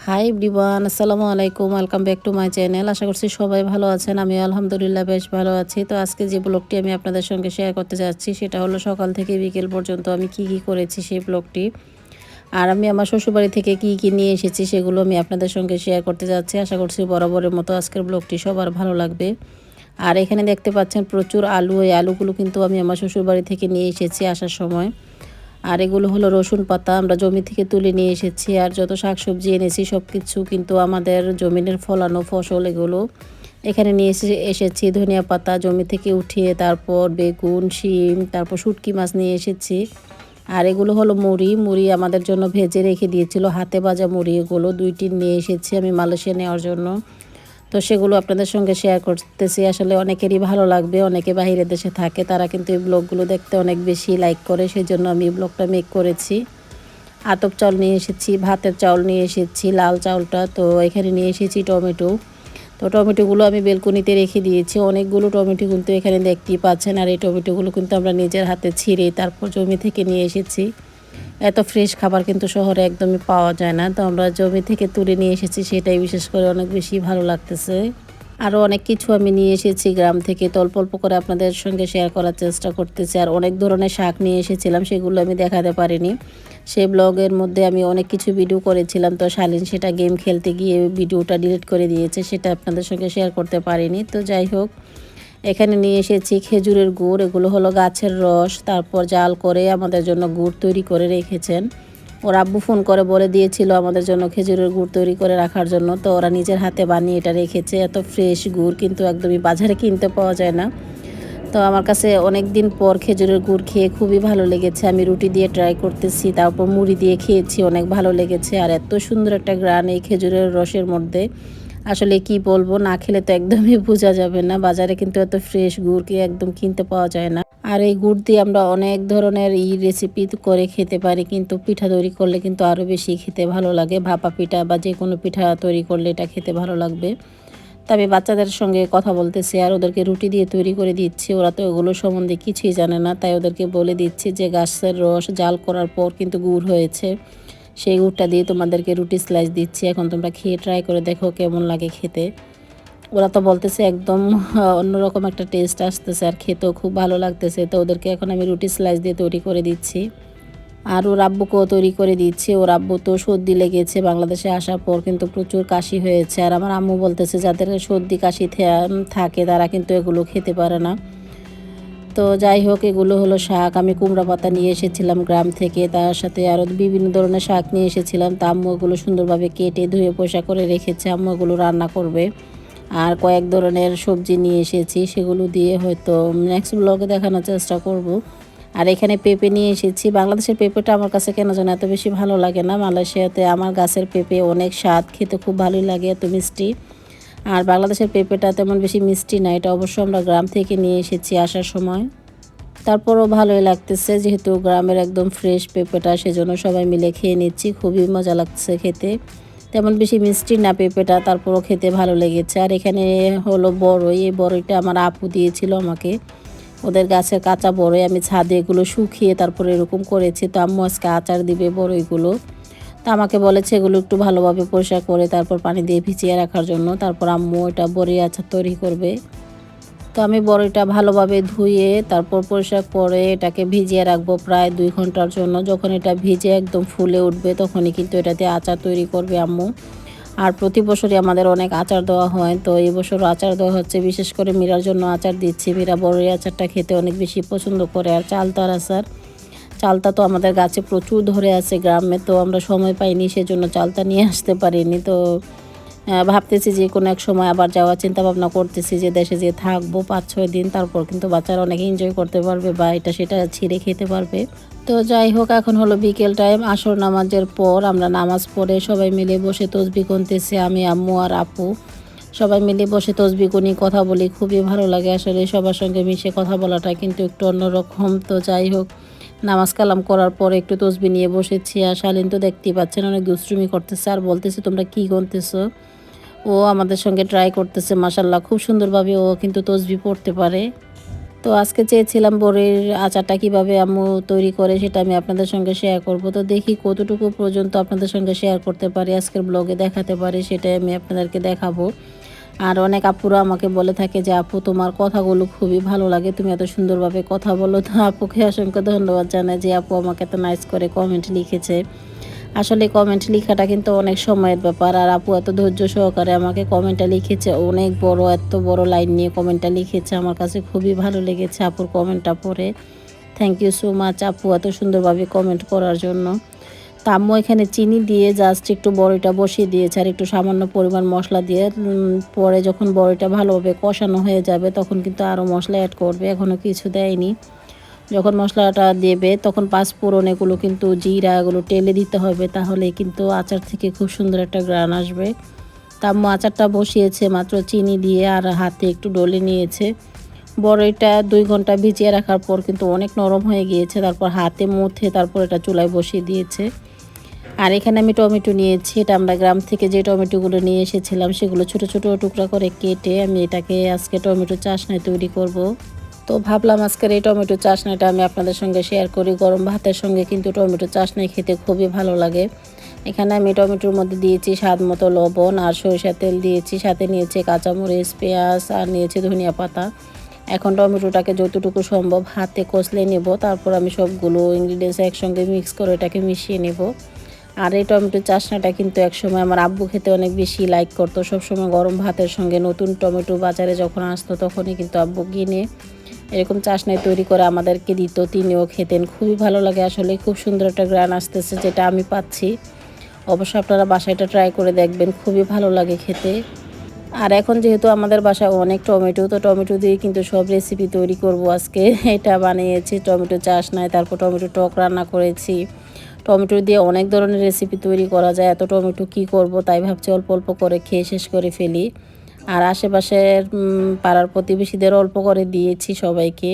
High everyone, আসসালামু আলাইকুম। Welcome back to my channel. আশা করছি সবাই ভালো আছেন। আমি আলহামদুলিল্লাহ বেশ ভালো আছি। তো আজকে যে ব্লগটি আমি আপনাদের সঙ্গে শেয়ার করতে যাচ্ছি সেটা হলো সকাল থেকে বিকেল পর্যন্ত আমি কি কি করেছি সেই ব্লগটি। আর আমি আমার শ্বশুরবাড়ি থেকে কি কি নিয়ে এসেছি সেগুলো আমি আপনাদের সঙ্গে শেয়ার করতে যাচ্ছি। আশা করছি বরাবরের মতো আজকের ব্লগটি সবার ভালো লাগবে। আর এখানে দেখতে পাচ্ছেন প্রচুর আলু, এই আলুগুলো কিন্তু আমি আমার শ্বশুরবাড়ি থেকে নিয়ে এসেছি আসার সময়। আর এগুলো হলো রসুন পাতা, আমরা জমি থেকে তুলে নিয়ে এসেছি। আর যত শাকসবজি এনেছি সব কিছু কিন্তু আমাদের জমিনের ফলানো ফসল এগুলো। এখানে নিয়ে এসেছি ধনিয়া পাতা জমি থেকে উঠিয়ে, তারপর বেগুন, শিম, তারপর শুটকি মাছ নিয়ে এসেছি। আর এগুলো হলো মুড়ি, মুড়ি আমাদের জন্য ভেজে রেখে দিয়েছিল, হাতে ভাজা মুড়ি। এগুলো 2টি নিয়ে এসেছি আমি মালয়েশিয়া নেওয়ার জন্য। তো সেগুলো আপনাদের সঙ্গে শেয়ার করতেছি। আসলে অনেকেরই ভালো লাগবে, অনেকে বাইরের দেশে থাকে, তারা কিন্তু এই ব্লগগুলো দেখতে অনেক বেশি লাইক করে, সেই জন্য আমি এই ব্লগটা মেক করেছি। আতপ চাউল নিয়ে এসেছি, ভাতের চাউল নিয়ে এসেছি, লাল চাউলটা। তো এখানে নিয়ে এসেছি টমেটো। তো টমেটোগুলো আমি বেলকনিতে রেখে দিয়েছি, অনেকগুলো টমেটো কিন্তু এখানে দেখতেই পাচ্ছেন। আর এই টমেটোগুলো কিন্তু আমরা নিজের হাতে ছিঁড়ে তারপর জমি থেকে নিয়ে এসেছি। এত ফ্রেশ খাবার কিন্তু শহরে একদমই পাওয়া যায় না, তো আমরা জমি থেকে তুলে নিয়ে এসেছি, সেটাই বিশেষ করে অনেক বেশি ভালো লাগতেছে। আরও অনেক কিছু আমি নিয়ে এসেছি গ্রাম থেকে, তো অল্প অল্প করে আপনাদের সঙ্গে শেয়ার করার চেষ্টা করতেছি। আর অনেক ধরনের শাক নিয়ে এসেছিলাম, সেগুলো আমি দেখাতে পারিনি। সেই ব্লগের মধ্যে আমি অনেক কিছু ভিডিও করেছিলাম, তো শালীন সেটা গেম খেলতে গিয়ে ভিডিওটা ডিলিট করে দিয়েছে, সেটা আপনাদের সঙ্গে শেয়ার করতে পারিনি। তো যাই হোক, এখানে নিয়ে এসেছি খেজুরের গুড়, এগুলো হলো গাছের রস, তারপর জাল করে আমাদের জন্য গুড় তৈরি করে রেখেছেন। ওর আব্বু ফোন করে বলে দিয়েছিল আমাদের জন্য খেজুরের গুড় তৈরি করে রাখার জন্য, তো ওরা নিজের হাতে বানিয়ে এটা রেখেছে। এত ফ্রেশ গুড় কিন্তু একদমই বাজারে কিনতে পাওয়া যায় না। তো আমার কাছে অনেক দিন পর খেজুরের গুড় খেয়ে খুবই ভালো লেগেছে। আমি রুটি দিয়ে ট্রাই করতেছি, তারপর মুড়ি দিয়ে খেয়েছি, অনেক ভালো লেগেছে। আর এত সুন্দর একটা গ্রান এই খেজুরের রসের মধ্যে, আসলে কি বলবো, না খেলে তো একদমই বোঝা যাবে না। বাজারে কিন্তু এত ফ্রেশ গুড় কি একদম কিনতে পাওয়া যায় না। আর এই গুড় দিয়ে আমরা অনেক ধরনের রেসিপি করে খেতে পারি, কিন্তু পিঠা তৈরি করলে কিন্তু আরও বেশি খেতে ভালো লাগে। ভাপা পিঠা বা যে কোনো পিঠা তৈরি করলে এটা খেতে ভালো লাগবে। তবে বাচ্চাদের সঙ্গে কথা বলতেছি আর ওদেরকে রুটি দিয়ে তৈরি করে দিচ্ছি। ওরা তো ওগুলো সম্বন্ধে কিছুই জানে না, তাই ওদেরকে বলে দিচ্ছি যে গাছের রস জাল করার পর কিন্তু গুড় হয়েছে, সেই গুড়টা দিয়ে তোমাদেরকে রুটি স্লাইস দিচ্ছি। এখন তোমরা খেয়ে ট্রাই করে দেখো কেমন লাগে খেতে। ওরা তো বলতেছে একদম অন্যরকম একটা টেস্ট আসতেছে, আর খেতেও খুব ভালো লাগতেছে। তো ওদেরকে এখন আমি রুটি স্লাইস দিয়ে তৈরি করে দিচ্ছি। আর ওর আব্বুকেও তৈরি করে দিচ্ছে। ওর আব্বু তো সর্দি লেগেছে, বাংলাদেশে আসার পর কিন্তু প্রচুর কাশি হয়েছে। আর আমার আম্মু বলতেছে যাদের সর্দি কাশি থাকে তারা কিন্তু এগুলো খেতে পারে না। তো যাই হোক, এগুলো হলো শাক। আমি কুমড়া পাতা নিয়ে এসেছিলাম গ্রাম থেকে, তার সাথে আরও বিভিন্ন ধরনের শাক নিয়ে এসেছিলাম। তা আম্মু এগুলো সুন্দরভাবে কেটে ধুয়ে পোষা করে রেখেছে, আম্মু এগুলো রান্না করবে। আর কয়েক ধরনের সবজি নিয়ে এসেছি, সেগুলো দিয়ে হয়তো নেক্সট ব্লগে দেখানোর চেষ্টা করব। আর এখানে পেঁপে নিয়ে এসেছি। বাংলাদেশের পেঁপেটা আমার কাছে কেন যেন এত বেশি ভালো লাগে না, মালয়েশিয়াতে আমার গাছের পেঁপে অনেক স্বাদ, খেতে খুব ভালোই লাগে, এত মিষ্টি। আর বাংলাদেশের পেঁপেটা তেমন বেশি মিষ্টি না, এটা অবশ্য আমরা গ্রাম থেকে নিয়ে এসেছি আসার সময়। তারপরও ভালোই লাগতেছে, যেহেতু গ্রামের একদম ফ্রেশ পেঁপেটা, সেজন্য সবাই মিলে খেয়ে নিচ্ছি, খুবই মজা লাগছে খেতে। তেমন বেশি মিষ্টি না পেঁপেটা, তারপরও খেতে ভালো লেগেছে। আর এখানে হলো বড়ই, এই বড়ইটা আমার আপু দিয়েছিল আমাকে, ওদের গাছের কাঁচা বড়ই আমি ছাদে এগুলো শুকিয়ে তারপরে এরকম করেছি। তো আম্মু আজকে আচার দিবে বড়ইগুলো, তো আমাকে বলেছে এগুলো একটু ভালোভাবে পরিষ্কার করে তারপর পানি দিয়ে ভিজিয়ে রাখার জন্য, তারপর আম্মু এটা বড়ি আচার তৈরি করবে। তো আমি বড়িটা ভালোভাবে ধুয়ে তারপর পরিষ্কার করে এটাকে ভিজিয়ে রাখবো প্রায় 2 ঘন্টার জন্য। যখন এটা ভিজে একদম ফুলে উঠবে তখনই কিন্তু এটাতে আচার তৈরি করবে আম্মু। আর প্রতি বছরই আমাদের অনেক আচার দেওয়া হয়, তো এই বছরও আচার দেওয়া হচ্ছে, বিশেষ করে মীরার জন্য আচার দিচ্ছি। মীরা বড়ই আচারটা খেতে অনেক বেশি পছন্দ করে। আর চালতার আচার, চালতা তো আমাদের গাছে প্রচুর ধরে আছে গ্রামে, তো আমরা সময় পাইনি, সেজন্য চালতা নিয়ে আসতে পারিনি। তো ভাবতেছি যে কোনো এক সময় আবার যাওয়ার চিন্তা ভাবনা করতেছি, যে দেশে যেয়ে থাকবো 5-6 দিন, তারপর কিন্তু বাচ্চারা অনেক এনজয় করতে পারবে বা এটা সেটা ছিঁড়ে খেতে পারবে। তো যাই হোক, এখন হলো বিকেল টাইম, আসর নামাজের পর আমরা নামাজ পড়ে সবাই মিলে বসে তসবি গুনতেছি, আমি, আম্মু আর আপু সবাই মিলে বসে তসবি গুনি, কথা বলি, খুবই ভালো লাগে আসলে সবার সঙ্গে মিশে কথা বলাটা কিন্তু একটু অন্যরকম। তো যাই হোক, নামাজ কালাম করার পরে একটু তসবি নিয়ে বসেছি। আর শালীন তো দেখতেই পাচ্ছেন অনেক দুষ্টুমি করতেছে আর বলতেছে তোমরা কি গুনতেছো। ও আমাদের সঙ্গে ট্রাই করতেছে, মাশাল্লাহ খুব সুন্দরভাবে ও কিন্তু তসবি পড়তে পারে। তো আজকে চেয়েছিলাম বড়ির আচারটা কিভাবে আম্মু তৈরি করে সেটা আমি আপনাদের সঙ্গে শেয়ার করব। তো দেখি কতটুকু পর্যন্ত আপনাদের সঙ্গে শেয়ার করতে পারি, আজকের ব্লগে দেখাতে পারি, সেটাই আমি আপনাদেরকে দেখাবো। আর অনেক আপুরা আমাকে বলে থাকে যে আপু তোমার কথাগুলো খুবই ভালো লাগে, তুমি এত সুন্দরভাবে কথা বলো। তো আপুকে অসংখ্য ধন্যবাদ জানাই যে আপু আমাকে এত নাইস করে কমেন্ট লিখেছে। আসলে কমেন্ট লেখাটা কিন্তু অনেক সময়ের ব্যাপার, আর আপু এত ধৈর্য সহকারে আমাকে কমেন্টটা লিখেছে, অনেক বড় এত বড় লাইন নিয়ে কমেন্টটা লিখেছে। আমার কাছে খুবই ভালো লেগেছে আপুর কমেন্টটা পড়ে। থ্যাংক ইউ সো মাচ আপু এত সুন্দরভাবে কমেন্ট করার জন্য। তা আম্মু এখানে চিনি দিয়ে জাস্ট একটু বড়িটা বসিয়ে দিয়েছে আর একটু সামান্য পরিমাণ মশলা দিয়ে পরে যখন বড়িটা ভালোভাবে কষানো হয়ে যাবে তখন কিন্তু আরও মশলা অ্যাড করবে, এখনও কিছু দেয়নি। যখন মশলাটা দেবে তখন পাঁচফোড়ন এগুলো কিন্তু জিরা এগুলো টেলে দিতে হবে, তাহলে কিন্তু আচার থেকে খুব সুন্দর একটা গ্রান আসবে। তা আম্মু আচারটা বসিয়েছে মাত্র চিনি দিয়ে আর হাতে একটু ডলে নিয়েছে। বড়ইটা 2 ঘন্টা ভিজিয়ে রাখার পর কিন্তু অনেক নরম হয়ে গিয়েছে, তারপর হাতে মুথে তারপর এটা চুলায় বসিয়ে দিয়েছে। আর এখানে আমি টমেটো নিয়েছি, এটা আমরা গ্রাম থেকে যে টমেটোগুলো নিয়ে এসেছিলাম সেগুলো ছোট ছোট টুকরা করে কেটে আমি এটাকে আজকে টমেটো চাশনি তৈরি করব। তো ভাবলাম আজকের এই টমেটো চাশনিটা আমি আপনাদের সঙ্গে শেয়ার করি। গরম ভাতের সঙ্গে কিন্তু টমেটো চাশনি খেতে খুবই ভালো লাগে। এখানে আমি টমেটোর মধ্যে দিয়েছি স্বাদ মতো লবণ আর সরিষার তেল দিয়েছি, সাথে নিয়েছি কাঁচামরিচ, পেঁয়াজ আর নিয়েছি ধনিয়া পাতা। এখন টমেটোটাকে যতটুকু সম্ভব হাতে কষলে নেব, তারপর আমি সবগুলো ইনগ্রিডিয়েন্টস একসঙ্গে মিক্স করে এটাকে মিশিয়ে নেব। আর এই টমেটো চাশনাটা কিন্তু একসময় আমার আব্বু খেতে অনেক বেশি লাইক করতো। সবসময় গরম ভাতের সঙ্গে নতুন টমেটো বাজারে যখন আসতো তখনই কিন্তু আব্বু কিনে এরকম চাশনি তৈরি করে আমাদেরকে দিত, তিনিও খেতেন। খুবই ভালো লাগে, আসলে খুব সুন্দর একটা গ্রান আসতেছে যেটা আমি পাচ্ছি। অবশ্যই আপনারা বাসায় এটা ট্রাই করে দেখবেন, খুবই ভালো লাগে খেতে। আর এখন যেহেতু আমাদের বাসায় অনেক টমেটো, তো টমেটো দিয়ে কিন্তু সব রেসিপি তৈরি করব আজকে। এটা বানিয়েছি টমেটো চাশনায়, তারপর টমেটো টক রান্না করেছি। টমেটো দিয়ে অনেক ধরনের রেসিপি তৈরি করা যায়, এত টমেটো কি করব তাই ভাবছি অল্প অল্প করে খেয়ে শেষ করে ফেলি। আর আশেপাশের পাড়ার প্রতিবেশীদের অল্প করে দিয়েছি সবাইকে।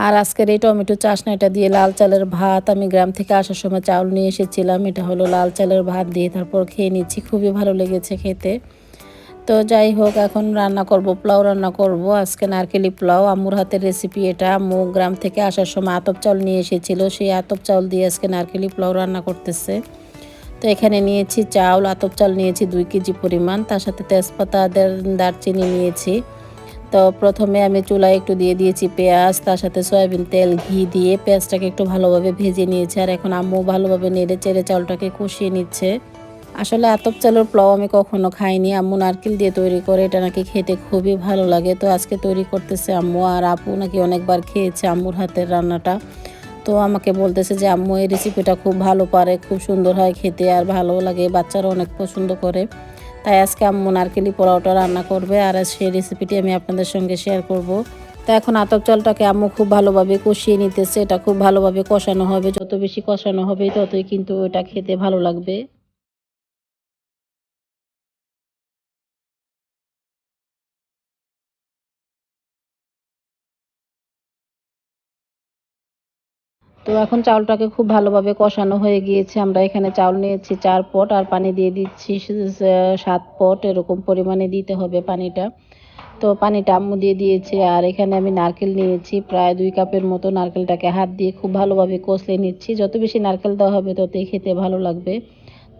আর আজকের এই টমেটো চাশনাটা দিয়ে লাল চালের ভাত, আমি গ্রাম থেকে আসার সময় চাউল নিয়ে এসেছিলাম, এটা হলো লাল চালের ভাত দিয়ে তারপর খেয়ে নিচ্ছি, খুবই ভালো লেগেছে খেতে। তো যাই হোক, এখন রান্না করব, পোলাও রান্না করব আজকে, নারকেলি পোলাও। আম্মুর হাতের রেসিপি এটা। আম্মু গ্রাম থেকে আসার সময় আতপ চাউল নিয়ে এসেছিল, সেই আতপ চাউল দিয়ে আজকে নারকেলি পোলাও রান্না করতেছে। তো এখানে নিয়েছি চাউল, আতপ চাল নিয়েছি 2 কেজি পরিমাণ, তার সাথে তেজপাতা, দারচিনি নিয়েছি। তো প্রথমে আমি চুলায় একটু দিয়ে দিয়েছি পেঁয়াজ, তার সাথে সয়াবিন তেল, ঘি দিয়ে পেঁয়াজটাকে একটু ভালোভাবে ভেজে নিয়েছি। আর এখন আম্মু ভালোভাবে নেড়ে চেড়ে চাউলটাকে কষিয়ে নিচ্ছে। আসলে আতপ চালের পোলাও আমি কখনো খাইনি, আম্মু নারকেল দিয়ে তৈরি করে, এটা নাকি খেতে খুবই ভালো লাগে। তো আজকে তৈরি করতেছে আম্মু, আর আপু নাকি অনেকবার খেয়েছে আম্মুর হাতের রান্নাটা। তো আমাকে বলতেছে যে আম্মু এই রেসিপিটা খুব ভালো পারে, খুব সুন্দর হয় খেতে আর ভালো লাগে, বাচ্চারা অনেক পছন্দ করে। তাই আজকে আম্মু নারকেলি পোলাওটা রান্না করবে আর সেই রেসিপিটি আমি আপনাদের সঙ্গে শেয়ার করব। তো এখন আতপ চালটাকে আম্মু খুব ভালোভাবে কষিয়ে নিতেছে, এটা খুব ভালোভাবে কষানো হবে, যত বেশি কষানো হবে ততই কিন্তু এটা খেতে ভালো লাগবে। তো এখন চাউলটাকে খুব ভালোভাবে কষানো হয়ে গিয়েছে। আমরা এখানে চাউল নিয়েছি 4 পট আর পানি দিয়ে দিচ্ছি 7 পট, এরকম পরিমাণে দিতে হবে পানিটা। তো পানিটা আম্মু দিয়ে দিয়েছে। আর এখানে আমি নারকেল নিয়েছি প্রায় 2 কাপের মতো, নারকেলটাকে হাত দিয়ে খুব ভালোভাবে কষলে নিচ্ছি। যত বেশি নারকেল দেওয়া হবে ততই খেতে ভালো লাগবে।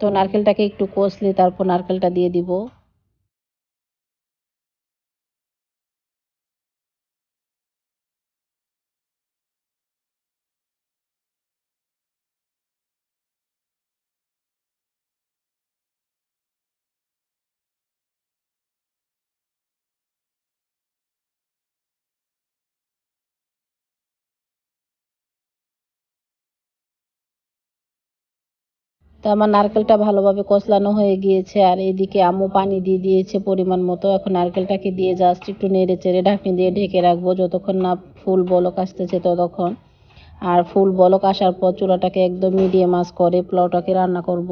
তো নারকেলটাকে একটু কষলে তারপর নারকেলটা দিয়ে দিব। তো আমার নারকেলটা ভালোভাবে কষলানো হয়ে গিয়েছে আর এদিকে আম্মু পানি দিয়ে দিয়েছে পরিমাণ মতো। এখন নারকেলটাকে দিয়ে জাস্ট একটু নেড়ে চেড়ে ঢাকনি দিয়ে ঢেকে রাখবো যতক্ষণ না ফুল বলক আসতেছে ততক্ষণ। আর ফুল বলক আসার পর চুলাটাকে একদম মিডিয়াম আঁচ করে পোলাওটাকে রান্না করব।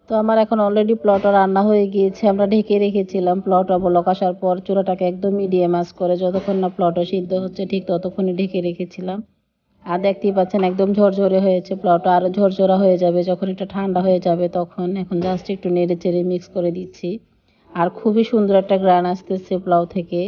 তো আমার এখন অলরেডি পোলাওটা রান্না হয়ে গিয়েছে। আমরা ঢেকে রেখেছিলাম পোলাওটা বলক আসার পর চুলাটাকে একদম মিডিয়াম আঁচ করে যতক্ষণ না পোলাওটা সিদ্ধ হচ্ছে ঠিক ততক্ষণই ঢেকে রেখেছিলাম। আর দেখতেই পাচ্ছেন একদম ঝরঝরে হয়েছে পোলাওটা, আরও ঝরঝরা হয়ে যাবে যখন এটা ঠান্ডা হয়ে যাবে তখন। এখন জাস্ট একটু নেড়ে চেড়ে মিক্স করে দিচ্ছি। আর খুবই সুন্দর একটা ঘ্রাণ আসতেছে পোলাও থেকে।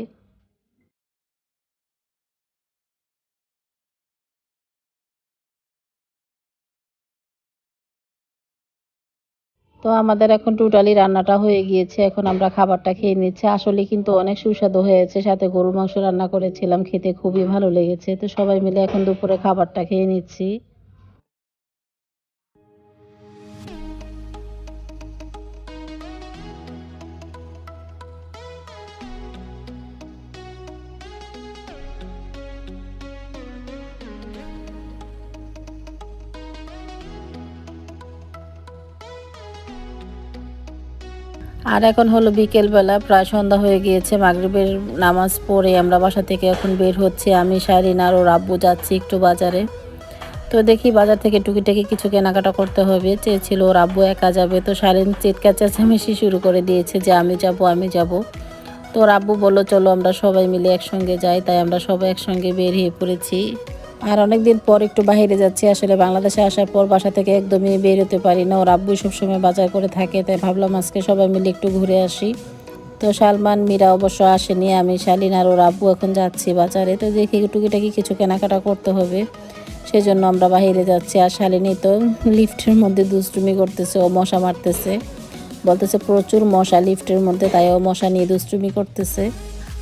তো আমাদের এখন টোটালি রান্নাটা হয়ে গিয়েছে। এখন আমরা খাবারটা খেয়ে নিচ্ছি। আসলে কিন্তু অনেক সুস্বাদু হয়েছে। সাথে গরুর মাংস রান্না করেছিলাম। খেতে খুবই ভালো লেগেছে। তো সবাই মিলে এখন দুপুরে খাবারটা খেয়ে নিচ্ছি। আর এখন হলো বিকেলবেলা, প্রায় সন্ধ্যা হয়ে গিয়েছে। মাগরিবের নামাজ পড়ে আমরা বাসা থেকে এখন বের হচ্ছি। আমি, শাহরিন আর ওর আব্বু যাচ্ছি একটু বাজারে। তো দেখি বাজার থেকে টুকিটাকি কিছু কেনাকাটা করতে হবে। চেয়েছিল ওর আব্বু একা যাবে, তো শাহরিন চিৎকার চেঁচামেচি শুরু করে দিয়েছে যে আমি যাব আমি যাব। তো ওর আব্বু বললো চলো আমরা সবাই মিলে একসঙ্গে যাই, তাই আমরা সবাই একসঙ্গে বের হয়ে পড়েছি। আর অনেক দিন পর একটু বাইরে যাচ্ছি। আসলে বাংলাদেশে আসার পর বাসা থেকে একদমই বের হতে পারি না। ওর আব্বু সবসময় বাজার করে থাকে, তাই ভাবলাম আজকে সবাই মিলে একটু ঘুরে আসি। তো সালমান, মীরা অবশ্য আসেনি। আমি, শালীন আর ওর আব্বু এখন যাচ্ছি বাজারে। তো দেখি টুকিটাকি কিছু কেনাকাটা করতে হবে, সেজন্য আমরা বাইরে যাচ্ছি। আর শালিনী তো লিফটের মধ্যে দুষ্টুমি করতেছে, ও মশা মারতেছে, বলতেছে প্রচুর মশা লিফটের মধ্যে, তাই ও মশা নিয়ে দুষ্টুমি করতেছে।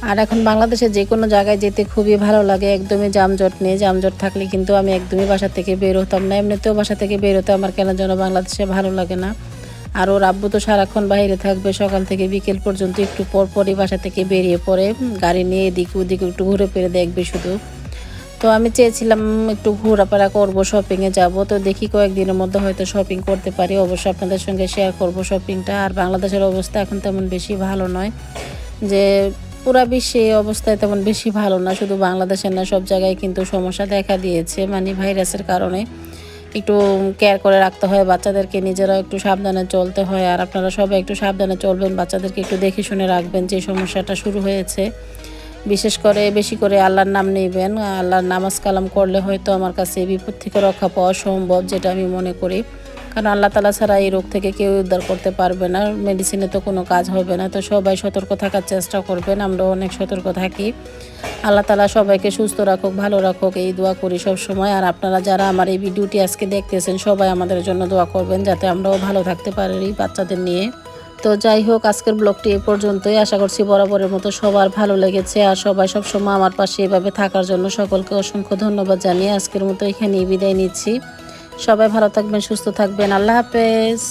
আর এখন বাংলাদেশে যে কোনো জায়গায় যেতে খুবই ভালো লাগে, একদমই যানজট নেই। যানজট থাকলে কিন্তু আমি একদমই বাসা থেকে বের হতাম না। এমনিতেও বাসা থেকে বের হতে আমার কেন যেন বাংলাদেশে ভালো লাগে না। আর ওর আব্বু তো সারাক্ষণ বাইরে থাকবে, সকাল থেকে বিকেল পর্যন্ত একটু পর পরই বাসা থেকে বেরিয়ে পড়ে, গাড়ি নিয়ে এদিক ওদিক একটু ঘুরে ফিরে দেখবে শুধু। তো আমি চেয়েছিলাম একটু ঘোরাফেরা করবো, শপিংয়ে যাব। তো দেখি কয়েকদিনের মধ্যে হয়তো শপিং করতে পারি। অবশ্যই আপনাদের সঙ্গে শেয়ার করব শপিংটা। আর বাংলাদেশের অবস্থা এখন তেমন বেশি ভালো নয়, যে পুরা বিশ্বে এই অবস্থায় তেমন বেশি ভালো না, শুধু বাংলাদেশের না, সব জায়গায় কিন্তু সমস্যা দেখা দিয়েছে, মানে ভাইরাসের কারণে। একটু কেয়ার করে রাখতে হয় বাচ্চাদেরকে, নিজেরাও একটু সাবধানে চলতে হয়। আর আপনারা সবাই একটু সাবধানে চলবেন, বাচ্চাদেরকে একটু দেখে শুনে রাখবেন। যে সমস্যাটা শুরু হয়েছে, বিশেষ করে বেশি করে আল্লাহর নাম নেবেন। আল্লাহর নামাজ কালাম করলে হয়তো আমার কাছে এই বিপদ থেকে রক্ষা পাওয়া সম্ভব, যেটা আমি মনে করি। কারণ আল্লাহ তালা ছাড়া এই রোগ থেকে কেউ উদ্ধার করতে পারবে না, মেডিসিনে তো কোনো কাজ হবে না। তো সবাই সতর্ক থাকার চেষ্টা করবেন, আমরাও অনেক সতর্ক থাকি। আল্লাহ তালা সবাইকে সুস্থ রাখুক, ভালো রাখুক, এই দোয়া করি সব সময়। আর আপনারা যারা আমার এই ভিডিওটি আজকে দেখতেছেন, সবাই আমাদের জন্য দোয়া করবেন, যাতে আমরাও ভালো থাকতে পারি বাচ্চাদের নিয়ে। তো যাই হোক, আজকের ব্লগটি এ পর্যন্তই। আশা করছি বরাবরের মতো সবার ভালো লেগেছে। আর সবাই সবসময় আমার পাশে এভাবে থাকার জন্য সকলকে অসংখ্য ধন্যবাদ জানিয়ে আজকের মতো এখানেই বিদায় নিচ্ছি। সবাই ভালো থাকবেন, সুস্থ থাকবেন। আল্লাহ হাফেজ।